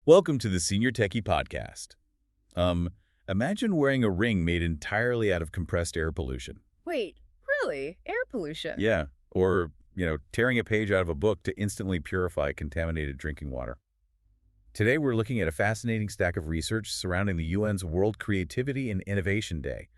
Welcome to the Senior Techie Podcast. Imagine wearing a ring made entirely out of compressed air pollution. Wait, really? Air pollution? Yeah, or, tearing a page out of a book to instantly purify contaminated drinking water. Today, we're looking at a fascinating stack of research surrounding the UN's World Creativity and Innovation Day,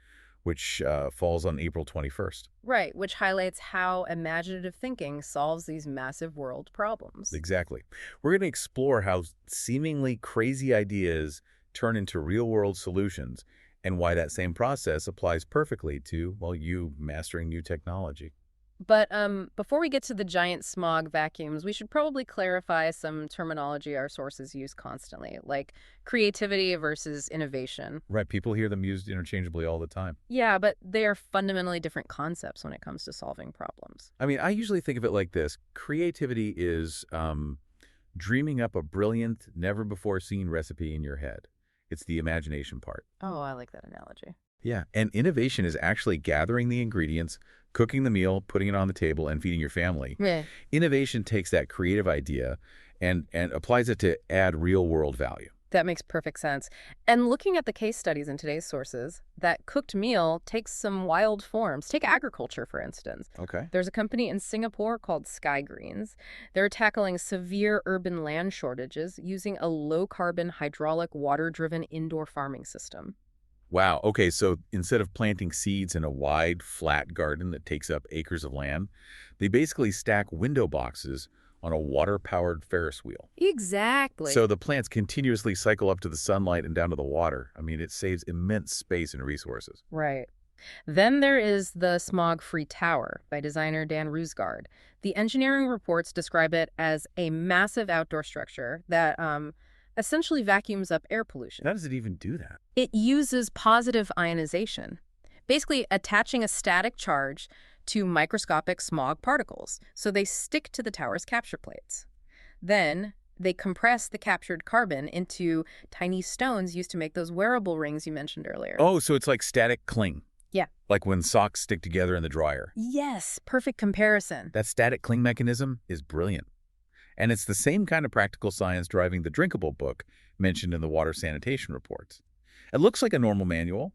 which falls on April 21st. Right, which highlights how imaginative thinking solves these massive world problems. Exactly. We're going to explore how seemingly crazy ideas turn into real-world solutions and why that same process applies perfectly to, well, you mastering new technology. But before we get to the giant smog vacuums, we should probably clarify some terminology our sources use constantly, like creativity versus innovation. Right, people hear them used interchangeably all the time. Yeah, but they are fundamentally different concepts when it comes to solving problems. I mean, I usually think of it like this. Creativity is dreaming up a brilliant, never-before-seen recipe in your head. It's the imagination part. Oh, I like that analogy. Yeah, and innovation is actually gathering the ingredients, cooking the meal, putting it on the table, and feeding your family. Yeah. Innovation takes that creative idea and applies it to add real-world value. That makes perfect sense. And looking at the case studies in today's sources, that cooked meal takes some wild forms. Take agriculture, for instance. Okay. There's a company in Singapore called Sky Greens. They're tackling severe urban land shortages using a low-carbon, hydraulic, water-driven indoor farming system. Wow. Okay, so instead of planting seeds in a wide, flat garden that takes up acres of land, they basically stack window boxes on a water-powered Ferris wheel. Exactly. So the plants continuously cycle up to the sunlight and down to the water. I mean, it saves immense space and resources. Right. Then there is the smog-free tower by designer Dan Rusgaard. The engineering reports describe it as a massive outdoor structure that essentially vacuums up air pollution. How does it even do that? It uses positive ionization, basically attaching a static charge to microscopic smog particles, so they stick to the tower's capture plates. Then they compress the captured carbon into tiny stones used to make those wearable rings you mentioned earlier. Oh, so it's like static cling. Yeah. Like when socks stick together in the dryer. Yes, perfect comparison. That static cling mechanism is brilliant. And it's the same kind of practical science driving the drinkable book mentioned in the water sanitation reports. It looks like a normal manual,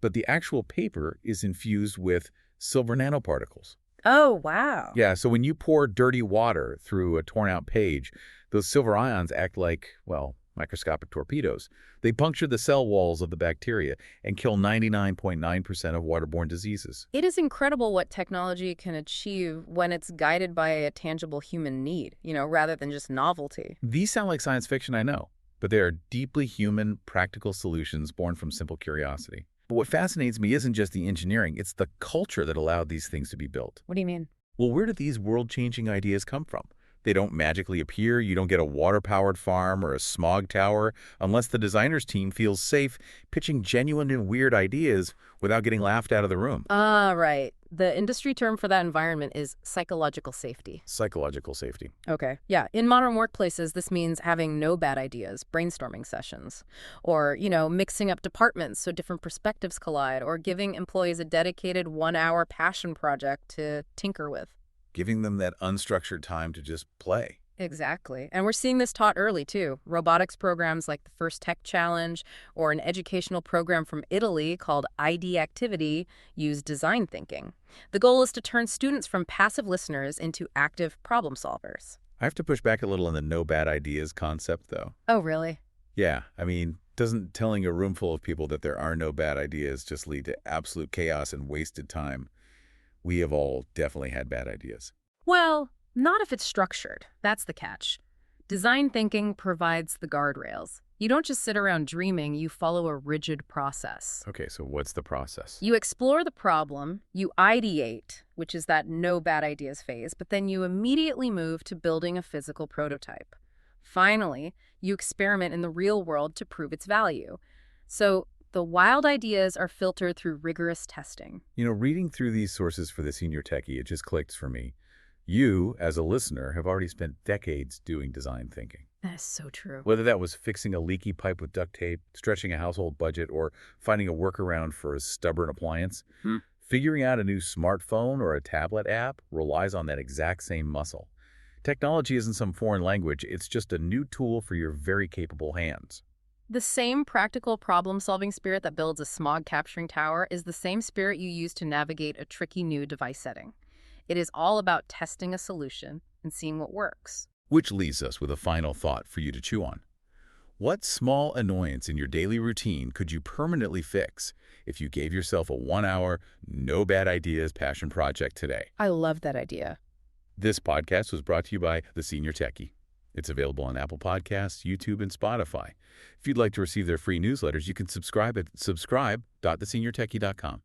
but the actual paper is infused with silver nanoparticles. Oh, wow. Yeah, so when you pour dirty water through a torn-out page, those silver ions act like, well, microscopic torpedoes. They puncture the cell walls of the bacteria and kill 99.9% of waterborne diseases. It is incredible what technology can achieve when it's guided by a tangible human need, rather than just novelty. These sound like science fiction, I know, but they are deeply human, practical solutions born from simple curiosity. But what fascinates me isn't just the engineering, it's the culture that allowed these things to be built. What do you mean? Well, where do these world-changing ideas come from? They don't magically appear. You don't get a water-powered farm or a smog tower unless the designer's team feels safe pitching genuine and weird ideas without getting laughed out of the room. Right. The industry term for that environment is psychological safety. Psychological safety. Okay. Yeah. In modern workplaces, this means having no bad ideas, brainstorming sessions, or, mixing up departments so different perspectives collide, or giving employees a dedicated 1-hour passion project to tinker with. Giving them that unstructured time to just play. Exactly. And we're seeing this taught early, too. Robotics programs like the First Tech Challenge or an educational program from Italy called ID Activity use design thinking. The goal is to turn students from passive listeners into active problem solvers. I have to push back a little on the no bad ideas concept, though. Oh, really? Yeah, I mean, doesn't telling a room full of people that there are no bad ideas just lead to absolute chaos and wasted time? We have all definitely had bad ideas. Well, not if it's structured. That's the catch. Design thinking provides the guardrails. You don't just sit around dreaming, you follow a rigid process. Okay, so what's the process? You explore the problem, you ideate, which is that no bad ideas phase, but then you immediately move to building a physical prototype. Finally, you experiment in the real world to prove its value. So the wild ideas are filtered through rigorous testing. Reading through these sources for the Senior Techie, it just clicked for me. You, as a listener, have already spent decades doing design thinking. That is so true. Whether that was fixing a leaky pipe with duct tape, stretching a household budget, or finding a workaround for a stubborn appliance, figuring out a new smartphone or a tablet app relies on that exact same muscle. Technology isn't some foreign language, it's just a new tool for your very capable hands. The same practical problem-solving spirit that builds a smog-capturing tower is the same spirit you use to navigate a tricky new device setting. It is all about testing a solution and seeing what works. Which leaves us with a final thought for you to chew on. What small annoyance in your daily routine could you permanently fix if you gave yourself a 1-hour, no bad ideas passion project today? I love that idea. This podcast was brought to you by The Senior Techie. It's available on Apple Podcasts, YouTube, and Spotify. If you'd like to receive their free newsletters, you can subscribe at subscribe.theseniortechie.com.